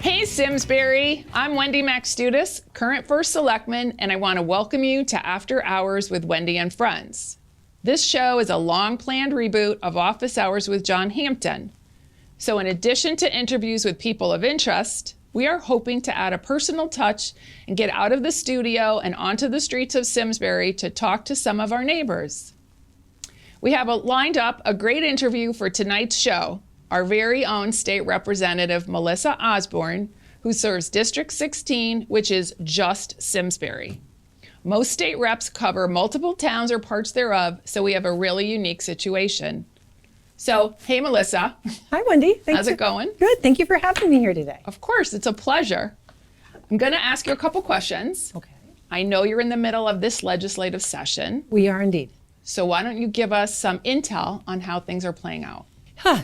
Hey Simsbury, I'm Wendy Maxtudis, current First Selectman, and I want to welcome you to After Hours with Wendy and Friends. This show is a long-planned reboot of Office Hours with John Hampton. So in addition to interviews with people of interest, we are hoping to add a personal touch and get out of the studio and onto the streets of Simsbury to talk to some of our neighbors. We have lined up a great interview for tonight's show. Our very own state representative, Melissa Osborne, who serves District 16, which is just Simsbury. Most state reps cover multiple towns or parts thereof, so we have a really unique situation. So, hey Melissa. Hi Wendy. How's it going? Good, thank you for having me here today. Of course, it's a pleasure. I'm gonna ask you a couple questions. Okay. I know you're in the middle of this legislative session. We are indeed. So why don't you give us some intel on how things are playing out?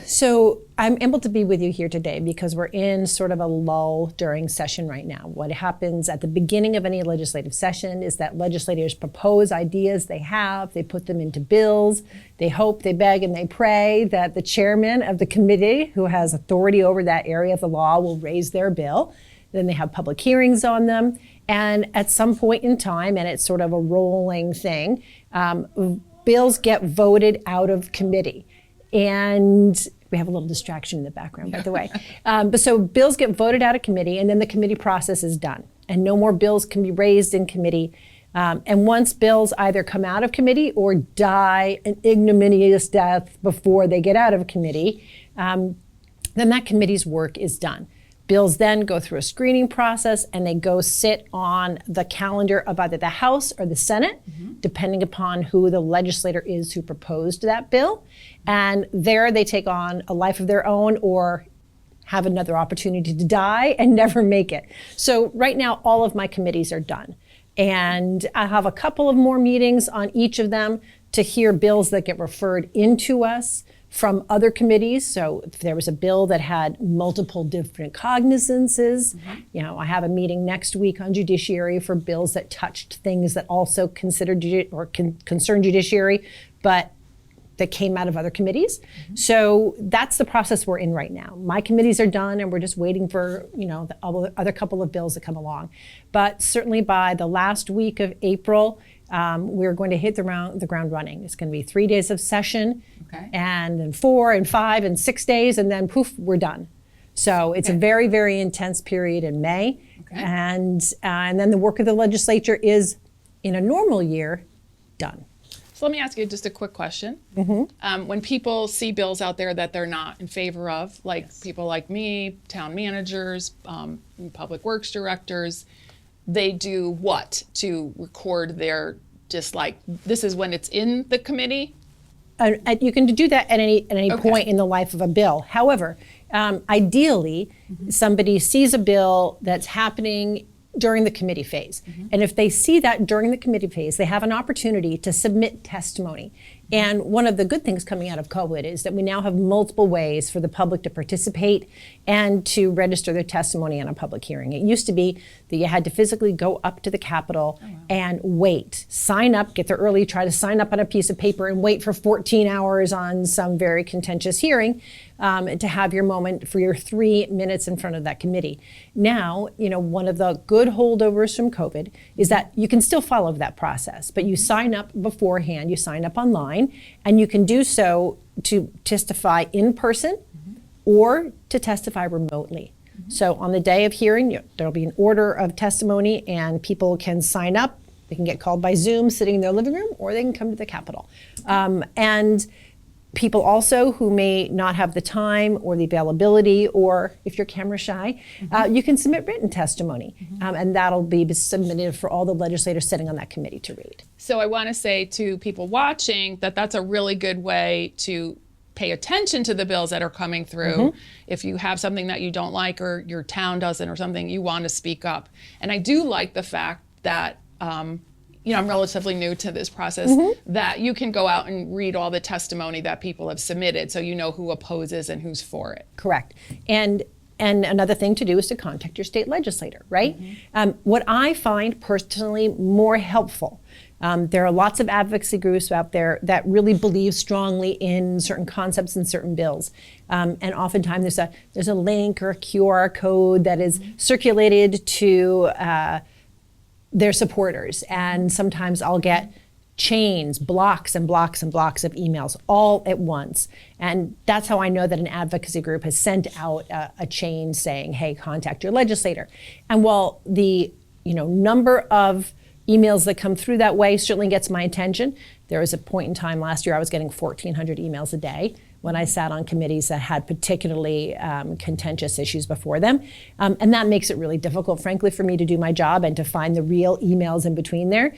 So I'm able to be with you here today because we're in sort of a lull during session right now. What happens at the beginning of any legislative session is that legislators propose ideas they have, they put them into bills, they hope, they beg, and they pray that the chairman of the committee who has authority over that area of the law will raise their bill. Then they have public hearings on them. And at some point in time, and it's sort of a rolling thing, bills get voted out of committee. And we have a little distraction in the background, by the way. But so bills get voted out of committee, and then the committee process is done. And no more bills can be raised in committee. And once bills either come out of committee or die an ignominious death before they get out of committee, then that committee's work is done. Bills then go through a screening process and they go sit on the calendar of either the House or the Senate, depending upon who the legislator is who proposed that bill. And there they take on a life of their own or have another opportunity to die and never make it. So right now, all of my committees are done. And I have a couple of more meetings on each of them to hear bills that get referred into us from other committees. So if there was a bill that had multiple different cognizances, I have a meeting next week on judiciary for bills that touched things that also considered concern judiciary, but that came out of other committees. So that's the process we're in right now. My committees are done and we're just waiting for, the other couple of bills to come along. But certainly by the last week of April, we're going to hit the ground running. It's going to be 3 days of session, and then 4 and 5 and 6 days, and then poof, we're done. So it's a very, very intense period in May, and then the work of the legislature is, in a normal year, done. So let me ask you just a quick question. When people see bills out there that they're not in favor of, like people like me, town managers, public works directors, they do what to record their dislike? This is when it's in the committee? You can do that at any point in the life of a bill. However, ideally, somebody sees a bill that's happening during the committee phase. And if they see that during the committee phase, they have an opportunity to submit testimony. And one of the good things coming out of COVID is that we now have multiple ways for the public to participate and to register their testimony on a public hearing. It used to be that you had to physically go up to the Capitol and wait, sign up, get there early, try to sign up on a piece of paper and wait for 14 hours on some very contentious hearing to have your moment for your 3 minutes in front of that committee. Now, one of the good holdovers from COVID is that you can still follow that process, but you sign up beforehand, you sign up online, and you can do so to testify in person or to testify remotely. So on the day of hearing, there'll be an order of testimony and people can sign up. They can get called by Zoom sitting in their living room, or they can come to the Capitol. And people also who may not have the time or the availability, or if you're camera shy, you can submit written testimony, and that'll be submitted for all the legislators sitting on that committee to read. So I want to say to people watching that that's a really good way to pay attention to the bills that are coming through. If you have something that you don't like or your town doesn't or something, you want to speak up. And I do like the fact that I'm relatively new to this process, that you can go out and read all the testimony that people have submitted so you know who opposes and who's for it. Correct. And another thing to do is to contact your state legislator, right? What I find personally more helpful There are lots of advocacy groups out there that really believe strongly in certain concepts and certain bills. And oftentimes there's a link or a QR code that is circulated to their supporters. And sometimes I'll get chains, blocks and blocks and blocks of emails all at once. And that's how I know that an advocacy group has sent out a chain saying, hey, contact your legislator. And while the number of emails that come through that way certainly gets my attention, there was a point in time last year I was getting 1,400 emails a day when I sat on committees that had particularly contentious issues before them. And that makes it really difficult, frankly, for me to do my job and to find the real emails in between there.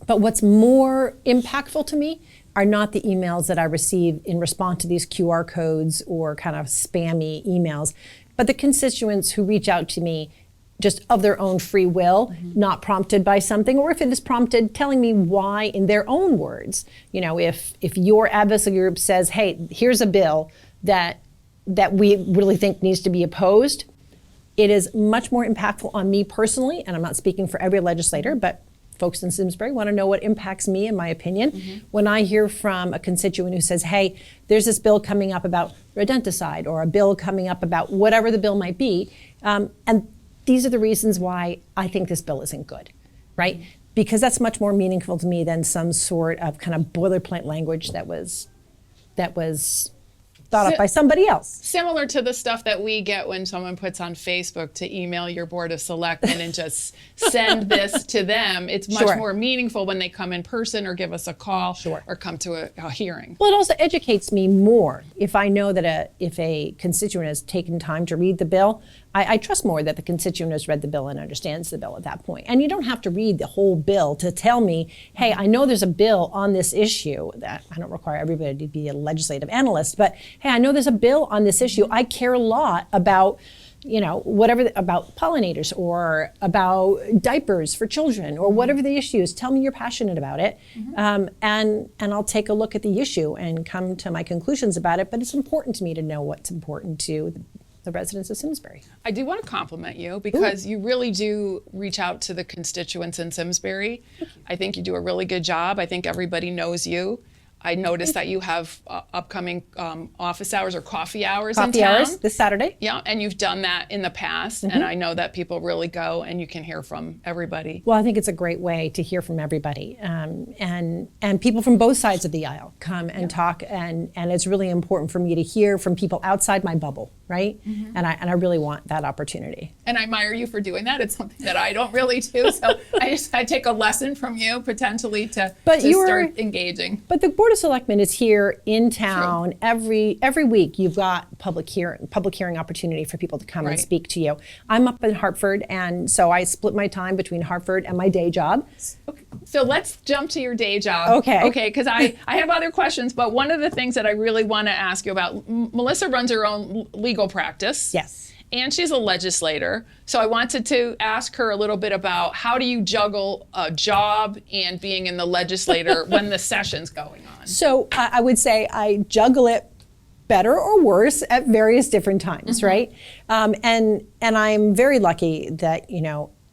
But what's more impactful to me are not the emails that I receive in response to these QR codes or kind of spammy emails, but the constituents who reach out to me just of their own free will, not prompted by something, or if it is prompted, telling me why in their own words. If your advocacy group says, hey, here's a bill that we really think needs to be opposed, it is much more impactful on me personally, and I'm not speaking for every legislator, but folks in Simsbury want to know what impacts me, in my opinion. When I hear from a constituent who says, hey, there's this bill coming up about rodenticide, or a bill coming up about whatever the bill might be, and these are the reasons why I think this bill isn't good, right? Because that's much more meaningful to me than some sort of kind of boilerplate language that was thought up by somebody else. Similar to the stuff that we get when someone puts on Facebook to email your board of selectmen and just send this to them. It's much more meaningful when they come in person or give us a call or come to a hearing. Well, it also educates me more if I know that if a constituent has taken time to read the bill. I trust more that the constituent has read the bill and understands the bill at that point. And you don't have to read the whole bill to tell me, hey, I know there's a bill on this issue. That I don't require everybody to be a legislative analyst, but hey, I know there's a bill on this issue. I care a lot about, about pollinators or about diapers for children or whatever the issue is. Tell me you're passionate about it, and I'll take a look at the issue and come to my conclusions about it. But it's important to me to know what's important to the residents of Simsbury. I do want to compliment you because you really do reach out to the constituents in Simsbury. I think you do a really good job. I think everybody knows you. I noticed that you have upcoming office hours or coffee hours in town. Coffee hours this Saturday. Yeah, and you've done that in the past, and I know that people really go and you can hear from everybody. Well, I think it's a great way to hear from everybody, and people from both sides of the aisle come and talk, and it's really important for me to hear from people outside my bubble, right? And I really want that opportunity. And I admire you for doing that. It's something that I don't really do, so I take a lesson from you potentially to start engaging. But the Board of Selectmen is here in town every week. You've got public hearing opportunity for people to come and speak to you. I'm up in Hartford, and so I split my time between Hartford and my day job. Okay. So let's jump to your day job. Okay. Okay, because I have other questions, but one of the things that I really want to ask you about, Melissa runs her own legal practice. Yes. And she's a legislator. So I wanted to ask her a little bit about how do you juggle a job and being in the legislature when the session's going on? So I would say I juggle it better or worse at various different times, right? And I'm very lucky that,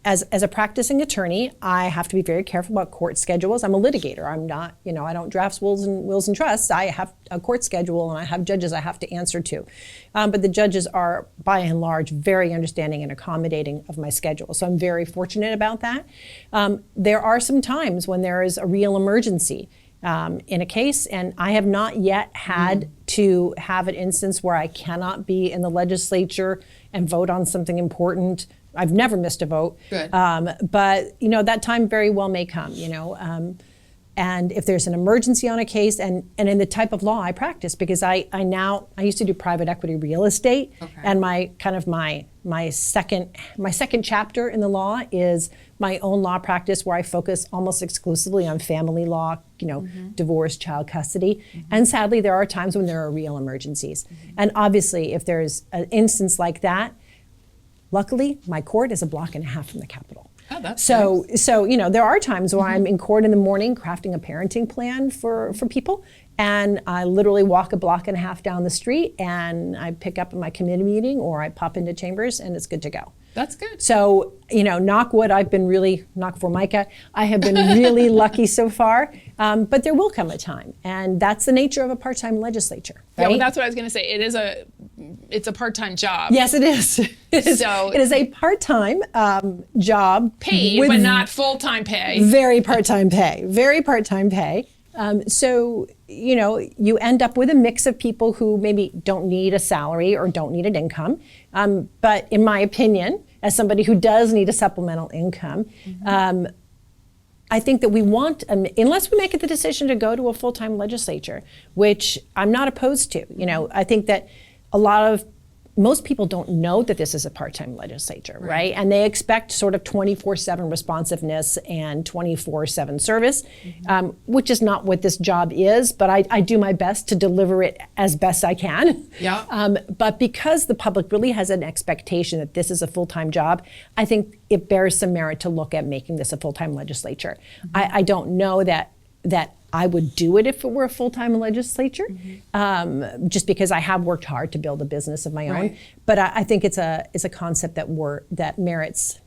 as a practicing attorney, I have to be very careful about court schedules. I'm a litigator. I'm not, I don't draft wills and trusts. I have a court schedule and I have judges I have to answer to. But the judges are, by and large, very understanding and accommodating of my schedule. So I'm very fortunate about that. There are some times when there is a real emergency in a case, and I have not yet had to have an instance where I cannot be in the legislature and vote on something important. I've never missed a vote. Good. But that time very well may come, and if there's an emergency on a case, and in the type of law I practice, because I used to do private equity real estate, and my second chapter in the law is my own law practice, where I focus almost exclusively on family law, divorce, child custody. And sadly, there are times when there are real emergencies. And obviously, if there's an instance like that, luckily, my court is a block and a half from the Capitol. Oh, that's so nice. So there are times where I'm in court in the morning crafting a parenting plan for people, and I literally walk a block and a half down the street, and I pick up my committee meeting, or I pop into chambers, and it's good to go. That's good. So, knock wood, knock formica, I have been really lucky so far, but there will come a time. And that's the nature of a part-time legislature, right? Yeah, well, that's what I was going to say. It's a part-time job. Yes, it is. It is a part-time job. Paid, but not full-time pay. Very part-time pay. Very part-time pay. So, you end up with a mix of people who maybe don't need a salary or don't need an income. But in my opinion, as somebody who does need a supplemental income, I think that we want, unless we make the decision to go to a full-time legislature, which I'm not opposed to. I think that most people don't know that this is a part-time legislature, right? And they expect sort of 24/7 responsiveness and 24/7 service, which is not what this job is, but I do my best to deliver it as best I can. Yeah. But because the public really has an expectation that this is a full-time job, I think it bears some merit to look at making this a full-time legislature. I don't know that I would do it if it were a full-time legislature, just because I have worked hard to build a business of my own. Right. But I think it's a concept that merits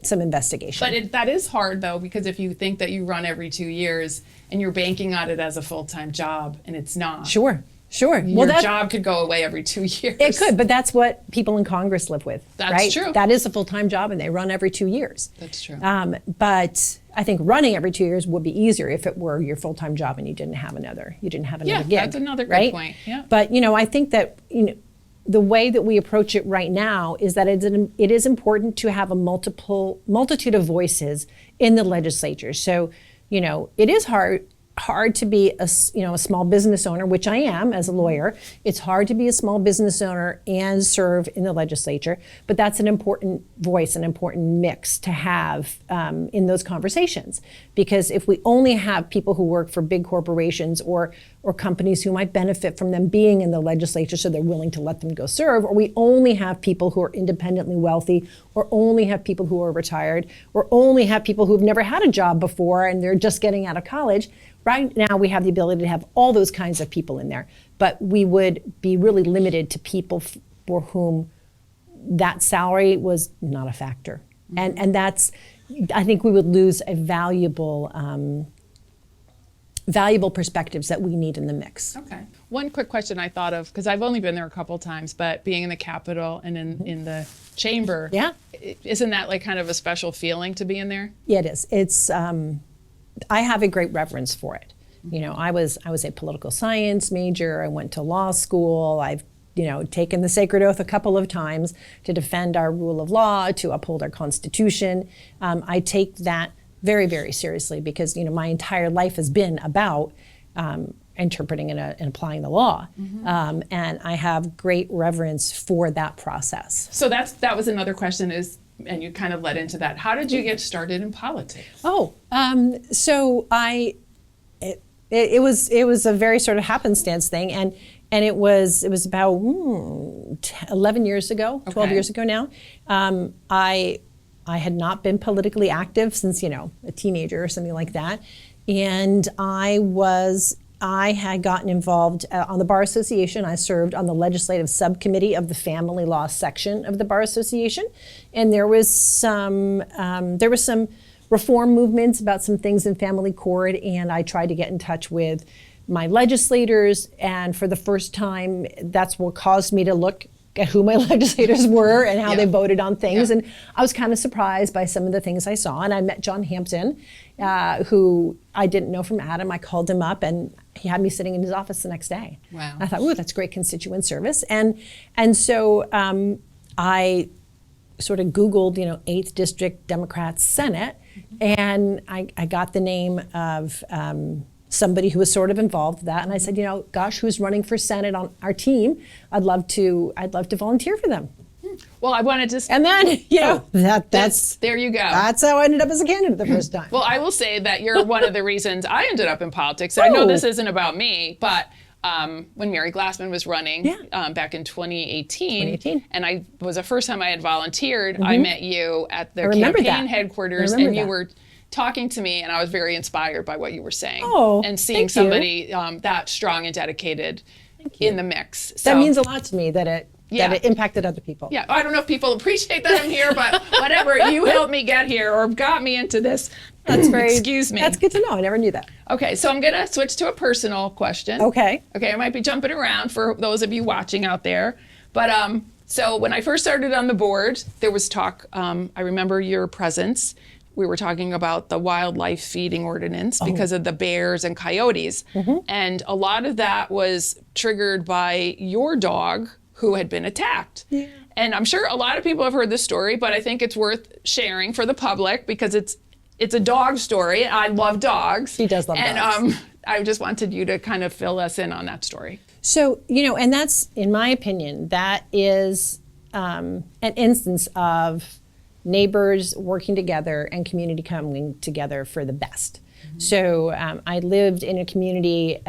some investigation. But that is hard, though, because if you think that you run every 2 years and you're banking on it as a full-time job, and it's not. Sure. Your job could go away every 2 years. It could, but that's what people in Congress live with. That's right? true. That is a full-time job, and they run every 2 years. That's true. But I think running every 2 years would be easier if it were your full-time job and you didn't have another gig. Yeah, that's another good point. Yeah. But I think that the way that we approach it right now is that it is important to have a multitude of voices in the legislature. So it is hard to be a small business owner, which I am as a lawyer. It's hard to be a small business owner and serve in the legislature, but that's an important voice, an important mix to have in those conversations. Because if we only have people who work for big corporations or companies who might benefit from them being in the legislature, so they're willing to let them go serve, or we only have people who are independently wealthy, or only have people who are retired, or only have people who've never had a job before and they're just getting out of college. Right now, we have the ability to have all those kinds of people in there, but we would be really limited to people for whom that salary was not a factor. And that's, I think we would lose a valuable perspectives that we need in the mix. Okay. One quick question I thought of, because I've only been there a couple times, but being in the Capitol and in the chamber, isn't that like kind of a special feeling to be in there? Yeah, it is. It's, I have a great reverence for it. I was a political science major. I went to law school. I've taken the sacred oath a couple of times to defend our rule of law, to uphold our Constitution. I take that very, very seriously because my entire life has been about interpreting and applying the law, and I have great reverence for that process. So that was another question and you kind of led into that. How did you get started in politics? So it was a very sort of happenstance thing, and it was about 11 years ago, 12 years ago now. I had not been politically active since a teenager or something like that, and I had gotten involved on the Bar Association. I served on the legislative subcommittee of the family law section of the Bar Association, and there was some reform movements about some things in family court, and I tried to get in touch with my legislators, and for the first time, that's what caused me to look at who my legislators were and how they voted on things. And I was kind of surprised by some of the things I saw. And I met John Hampton, who I didn't know from Adam. I called him up and he had me sitting in his office the next day. Wow. And I thought, ooh, that's great constituent service. And so I sort of Googled, 8th District Democrats Senate, and I got the name of somebody who was sort of involved with that, and I said, gosh, who's running for Senate on our team? I'd love to volunteer for them. Well, I wanted to. And then, that's there you go. That's how I ended up as a candidate the first time. Well, I will say that you're one of the reasons I ended up in politics. I know this isn't about me, but when Mary Glassman was running back in 2018, and I was the first time I had volunteered, I met you at the campaign headquarters, and you were talking to me, and I was very inspired by what you were saying. And seeing somebody that strong and dedicated in the mix. So that means a lot to me that that it impacted other people. Yeah, I don't know if people appreciate that I'm here, but whatever, you helped me get here or got me into this. That's very, excuse me. That's good to know. I never knew that. Okay, so I'm gonna switch to a personal question. Okay. Okay, I might be jumping around for those of you watching out there. But so when I first started on the board, there was talk, I remember your presence. We were talking about the wildlife feeding ordinance because of the bears and coyotes. And a lot of that was triggered by your dog who had been attacked. Yeah. And I'm sure a lot of people have heard this story, but I think it's worth sharing for the public because it's a dog story. I love dogs. She does love dogs. And I just wanted you to kind of fill us in on that story. So, and that's, in my opinion, that is an instance of neighbors working together and community coming together for the best. So I lived in a community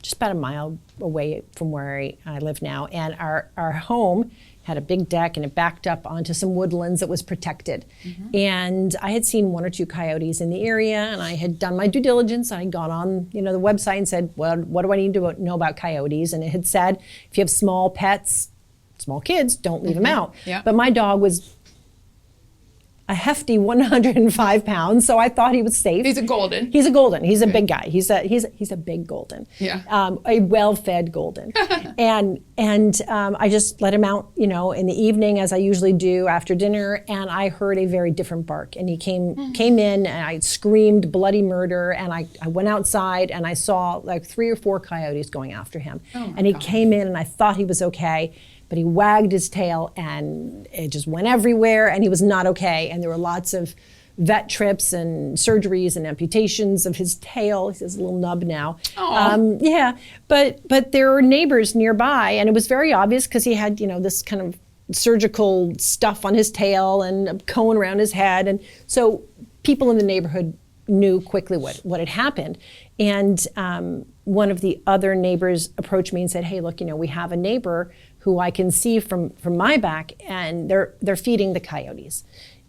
just about a mile away from where I live now, and our home had a big deck and it backed up onto some woodlands that was protected. And I had seen 1 or 2 coyotes in the area, and I had done my due diligence. I had gone on the website and said, well, what do I need to know about coyotes? And it had said, if you have small pets, small kids, don't leave them out. Yeah. But my dog was a hefty 105 pounds, so I thought he was safe. He's a golden. He's a golden. He's a big guy. He's a big golden. Yeah. A well-fed golden. and I just let him out, in the evening as I usually do after dinner, and I heard a very different bark. And he came in, and I screamed bloody murder, and I went outside and I saw like 3 or 4 coyotes going after him. And he came in, and I thought he was okay. But he wagged his tail and it just went everywhere, and he was not okay. And there were lots of vet trips and surgeries and amputations of his tail. He has a little nub now. Yeah, but there were neighbors nearby, and it was very obvious because he had, this kind of surgical stuff on his tail and a cone around his head. And so people in the neighborhood knew quickly what had happened. And one of the other neighbors approached me and said, hey, look, we have a neighbor who I can see from my back, and they're feeding the coyotes.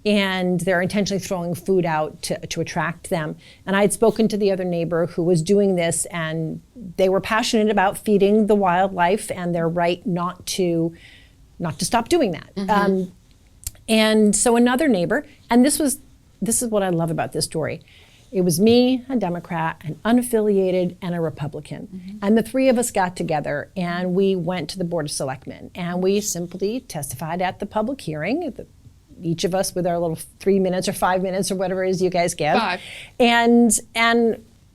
And they're intentionally throwing food out to attract them. And I had spoken to the other neighbor who was doing this, and they were passionate about feeding the wildlife and their right not to stop doing that. And so another neighbor, and this is what I love about this story. It was me, a Democrat, an unaffiliated, and a Republican. And the 3 of us got together and we went to the Board of Selectmen, and we simply testified at the public hearing, each of us with our little 3 minutes or 5 minutes or whatever it is you guys give. 5. And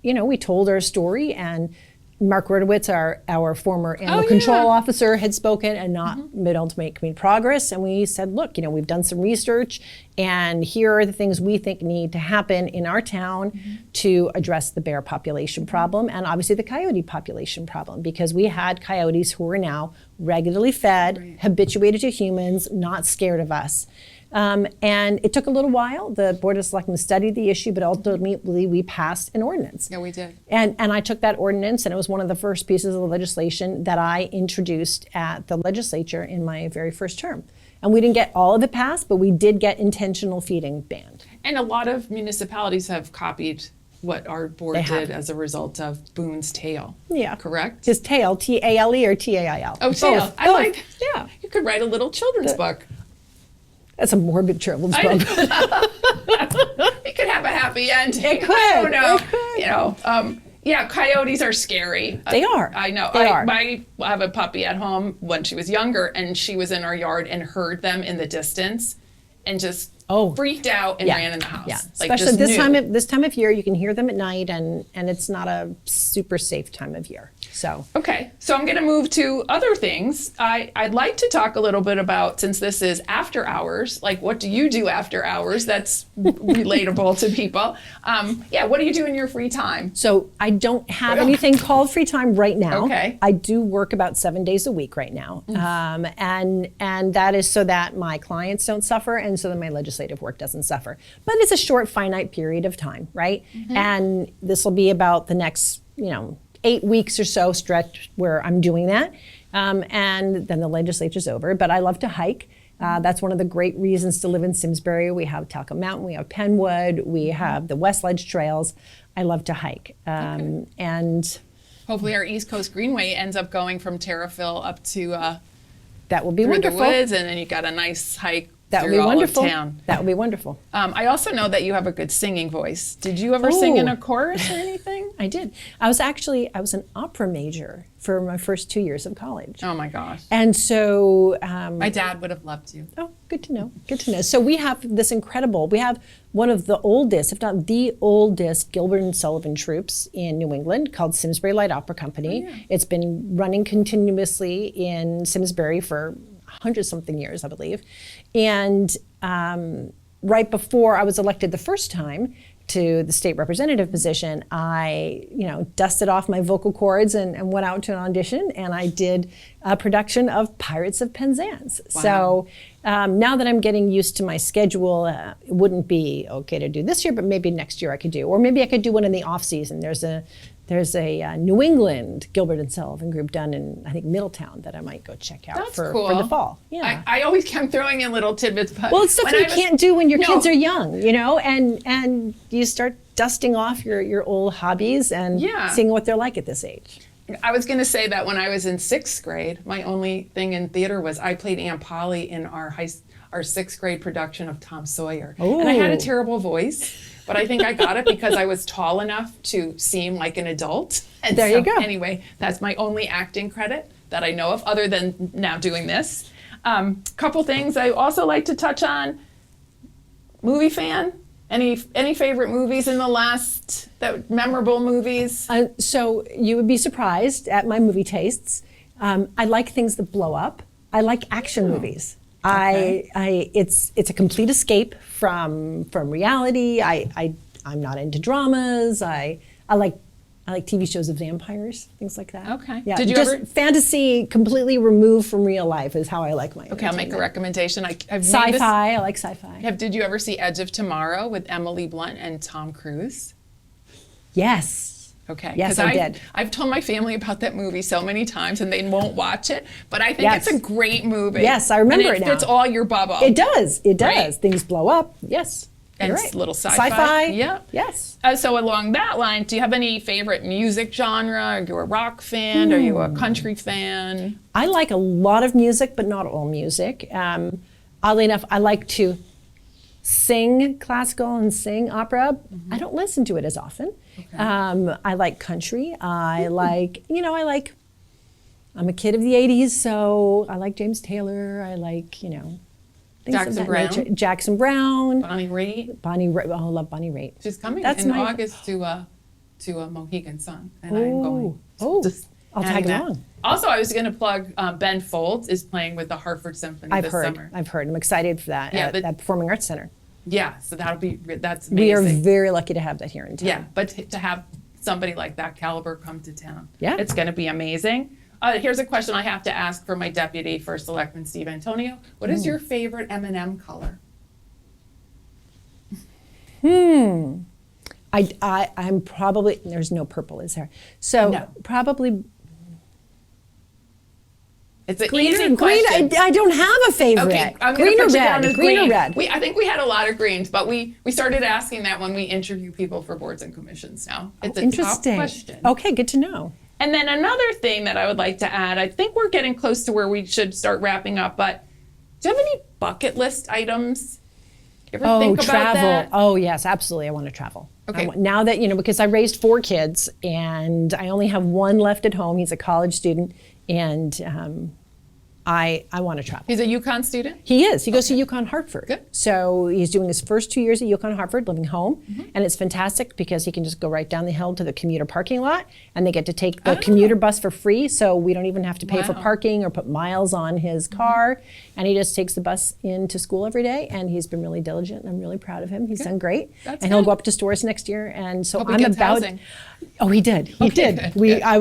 we told our story, and Mark Rudowitz, our former animal control officer, had spoken and not been able to make progress. And we said, look, we've done some research, and here are the things we think need to happen in our town to address the bear population problem and obviously the coyote population problem, because we had coyotes who were now regularly fed, habituated to humans, not scared of us. And it took a little while. The Board of Selectmen studied the issue, but ultimately we passed an ordinance. Yeah, we did. And I took that ordinance, and it was one of the first pieces of legislation that I introduced at the legislature in my very first term. And we didn't get all of it passed, but we did get intentional feeding banned. And a lot of municipalities have copied what our board did as a result of Boone's tail. Yeah. Correct? His tail, T-A-L-E or T-A-I-L? Oh, tail. Both. I like. Yeah. You could write a little children's book. That's a morbid children's book. It could have a happy ending. It could. I don't know. It could. Yeah, coyotes are scary. They are. I know. They are. I have a puppy at home when she was younger, and she was in our yard and heard them in the distance and just freaked out and ran in the house. Yeah, Like, especially just this time of year, you can hear them at night, and it's not a super safe time of year. So okay, so I'm going to move to other things. I'd like to talk a little bit about, since this is after hours, like what do you do after hours that's relatable to people? What do you do in your free time? So I don't have anything called free time right now. Okay. I do work about 7 days a week right now, and that is so that my clients don't suffer, and so that my legislative work doesn't suffer. But it's a short, finite period of time, right? And this will be about the next, 8 weeks or so stretch where I'm doing that. And then the legislature's over. But I love to hike. That's one of the great reasons to live in Simsbury. We have Talcott Mountain, we have Penwood, we have the West Ledge Trails. I love to hike. And hopefully our East Coast Greenway ends up going from Terrafil up to That will be through wonderful. the woods, and then you got a nice hike That would through be all wonderful. of town. That would be wonderful. I also know that you have a good singing voice. Did you ever sing in a chorus or anything? I did. I was an opera major for my first 2 years of college. Oh my gosh. And so My dad would have loved you. oh, good to know. Good to know. So we have we have one of the oldest, if not the oldest, Gilbert and Sullivan troupes in New England called Simsbury Light Opera Company. Oh, yeah. It's been running continuously in Simsbury for 100-something years, I believe. And right before I was elected the first time to the state representative position, I, dusted off my vocal cords and went out to an audition, and I did a production of Pirates of Penzance. Wow. So now that I'm getting used to my schedule, it wouldn't be okay to do this year, but maybe next year I could do, or maybe I could do one in the off season. There's a New England Gilbert and Sullivan group done in, I think, Middletown that I might go check out That's for cool. the fall. Yeah. I always kept throwing in little tidbits. But Well, it's stuff when you can't do when your No. kids are young, and you start dusting off your old hobbies and Yeah. seeing what they're like at this age. I was going to say that when I was in sixth grade, my only thing in theater was I played Aunt Polly in our sixth grade production of Tom Sawyer. And I had a Ooh. terrible voice, but I think I got it because I was tall enough to seem like an adult. And There you go. Anyway, that's my only acting credit that I know of, other than now doing this. Couple things I also like to touch on. Movie fan? Any favorite movies in the last, memorable movies? So you would be surprised at my movie tastes. I like things that blow up. I like action movies. Okay. It's a complete escape from reality. I'm not into dramas. I like TV shows of vampires, things like that. Okay. Yeah. Did you just ever- fantasy completely removed from real life is how I like my. Okay, I'll make a recommendation. I've made this- Sci-fi. I like sci-fi. Did you ever see Edge of Tomorrow with Emily Blunt and Tom Cruise? Yes. Okay. Yes, 'cause I did. I've told my family about that movie so many times and they won't watch it, but I think Yes. it's a great movie. Yes, I remember and it now. fits all your bubble. It does. It does. Right. Things blow up. Yes. And You're it's right. little sci-fi. Sci-fi. Yeah. Yes. So along that line, do you have any favorite music genre? Are you a rock fan? Are you a country fan? I like a lot of music, but not all music. Oddly enough, I like to sing classical and sing opera. I don't listen to it as often. I like country. I like, I'm a kid of the 80s, so I like James Taylor. I like, things of Jackson that Brown? nature. Jackson Brown. Bonnie Raitt? Bonnie Raitt. Oh, I love Bonnie Raitt. She's coming That's in my- August to a Mohegan Sun, and I'm going. Oh, Just I'll adding tag that. along. Also, I was going to plug Ben Folds is playing with the Hartford Symphony I've this heard. summer. I've heard. I'm excited for that Yeah, at Performing Arts Center. Yeah, so that's amazing. We are very lucky to have that here in town. Yeah, but to have somebody like that caliber come to town, Yeah. it's going to be amazing. Here's a question I have to ask for my deputy first selectman, Steve Antonio. What is your favorite M&M color? I'm probably, there's no purple, is there? So No. probably It's an green. easy Green. question. I don't have a favorite. Okay, I'm green gonna or put you down red? as Green or red? I think we had a lot of greens, but we started asking that when we interview people for boards and commissions now. It's a top Interesting. question. Okay, good to know. And then another thing that I would like to add, I think we're getting close to where we should start wrapping up, but do you have any bucket list items? You ever think about travel. that? Oh, yes, absolutely. I want to travel. Okay. Now that, because I raised 4 kids and I only have one left at home. He's a college student, and I want to travel. He's a UConn student? He is. He goes to UConn Hartford. Good. So he's doing his first 2 years at UConn Hartford, living home, and it's fantastic because he can just go right down the hill to the commuter parking lot, and they get to take the commuter bus for free, so we don't even have to pay for Wow. parking or put miles on his car, and he just takes the bus into school every day, and he's been really diligent, and I'm really proud of him. He's done great, That's and he'll good. go up to Storrs next year, and so Hope he I'm gets about. housing. Oh, he did. He Okay, did. good. I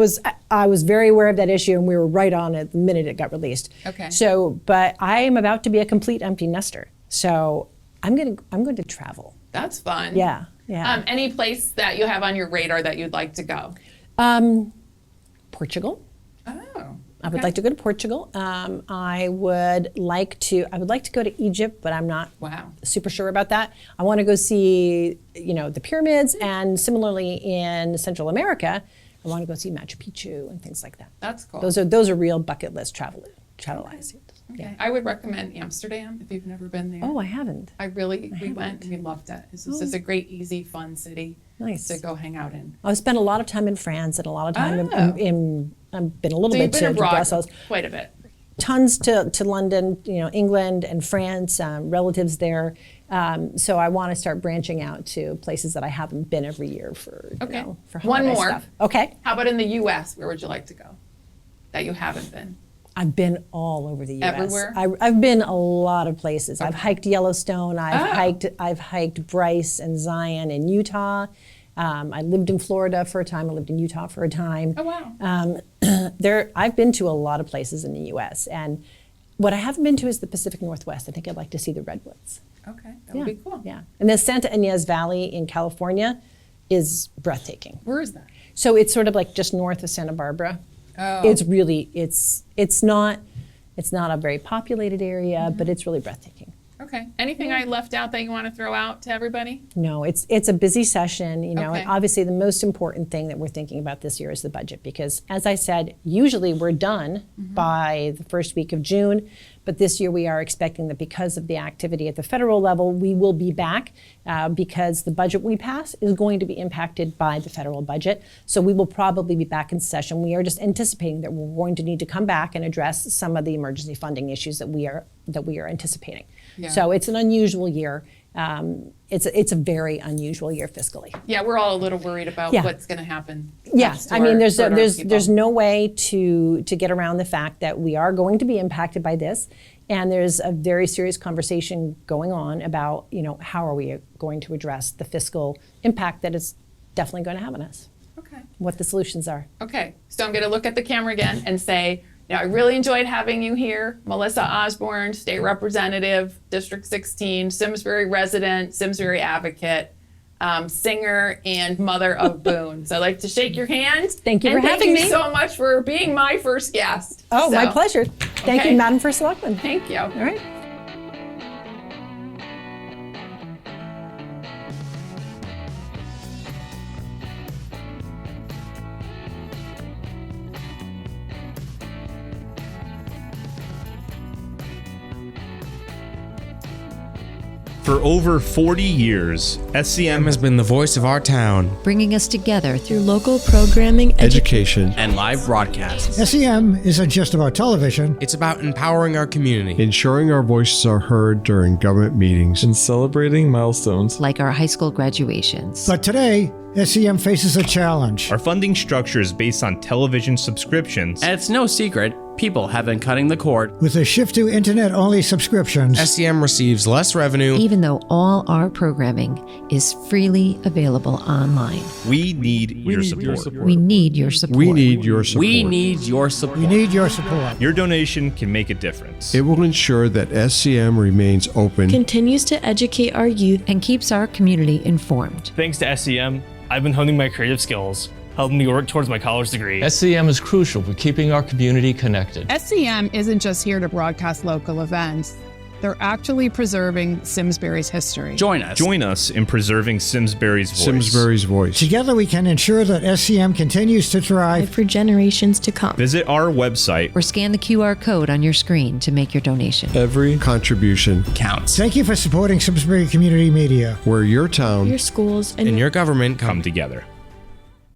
was very aware of that issue, and we were right on it the minute it got released. Okay. So, but I am about to be a complete empty nester. So I'm going to travel. That's fun. Yeah, yeah. Any place that you have on your radar that you'd like to go? Portugal. Oh. I would like to go to Portugal. I would like to go to Egypt, but I'm not Wow. super sure about that. I want to go see, the pyramids, and similarly in Central America, I want to go see Machu Picchu and things like that. That's cool. Those are real bucket list travel items. Okay. I would recommend Amsterdam if you've never been there. Oh, I haven't. We went and we loved it. It's just a great, easy, fun city Nice. to go hang out in. I've spent a lot of time in France and a lot of time I've been a little So bit you've been to abroad Brussels. quite a bit. Tons to London, England and France, relatives there. So I want to start branching out to places that I haven't been every year for One holiday more. stuff. Okay. How about in the U.S.? Where would you like to go that you haven't been? I've been all over the U.S. Everywhere? I've been a lot of places. I've hiked Yellowstone. I've hiked Bryce and Zion in Utah. I lived in Florida for a time. I lived in Utah for a time. Oh, wow. I've been to a lot of places in the U.S. and what I haven't been to is the Pacific Northwest. I think I'd like to see the redwoods. Okay, that would be cool. Yeah, and the Santa Ynez Valley in California is breathtaking. Where is that? So it's sort of like just north of Santa Barbara. Oh. It's really it's not a very populated area, but it's really breathtaking. Okay. Anything I left out that you want to throw out to everybody? No, it's a busy session, Okay. and obviously the most important thing that we're thinking about this year is the budget because, as I said, usually we're done by the first week of June, but this year we are expecting that because of the activity at the federal level, we will be back because the budget we pass is going to be impacted by the federal budget. So we will probably be back in session. We are just anticipating that we're going to need to come back and address some of the emergency funding issues that we are anticipating. Yeah. So it's an unusual year. It's a very unusual year fiscally. Yeah, we're all a little worried about Yeah. what's going to happen. Yes, to I mean our people. there's no way to get around the fact that we are going to be impacted by this, and there's a very serious conversation going on about how are we going to address the fiscal impact that it's definitely going to have on us. Okay. What the solutions are. Okay, so I'm going to look at the camera again and say, I really enjoyed having you here. Melissa Osborne, State Representative, District 16, Simsbury resident, Simsbury advocate, singer, and mother of Boone. So I'd like to shake your hand. Thank you for having me. Thank you so much for being my first guest. Oh, So, my pleasure. Thank okay. you, Madam First Selectman. Thank you. All right. For over 40 years, SCM has been the voice of our town. Bringing us together through local programming, education, And live broadcasts. SEM isn't just about television. It's about empowering our community. ensuring our voices are heard during government meetings, and celebrating milestones. like our high school graduations. But today, SEM faces a challenge. Our funding structure is based on television subscriptions. And it's no secret, people have been cutting the cord. With a shift to internet-only subscriptions, SEM receives less revenue. Even though all our programming is freely available online. We need your support. We need your support. we need your support. We need your support. we need your support. Your donation can make a difference. It will ensure that SCM remains open, continues to educate our youth, and keeps our community informed. Thanks to SEM, I've been honing my creative skills, helping me work towards my college degree. SCM is crucial for keeping our community connected. SCM isn't just here to broadcast local events. They're actually preserving Simsbury's history. Join us. Join us in preserving Simsbury's voice. Simsbury's voice. Together we can ensure that SCM continues to thrive. for generations to come. Visit our website. Or scan the QR code on your screen to make your donation. Every contribution Counts. Thank you for supporting Simsbury Community Media. where your town Your schools and And your government Come together.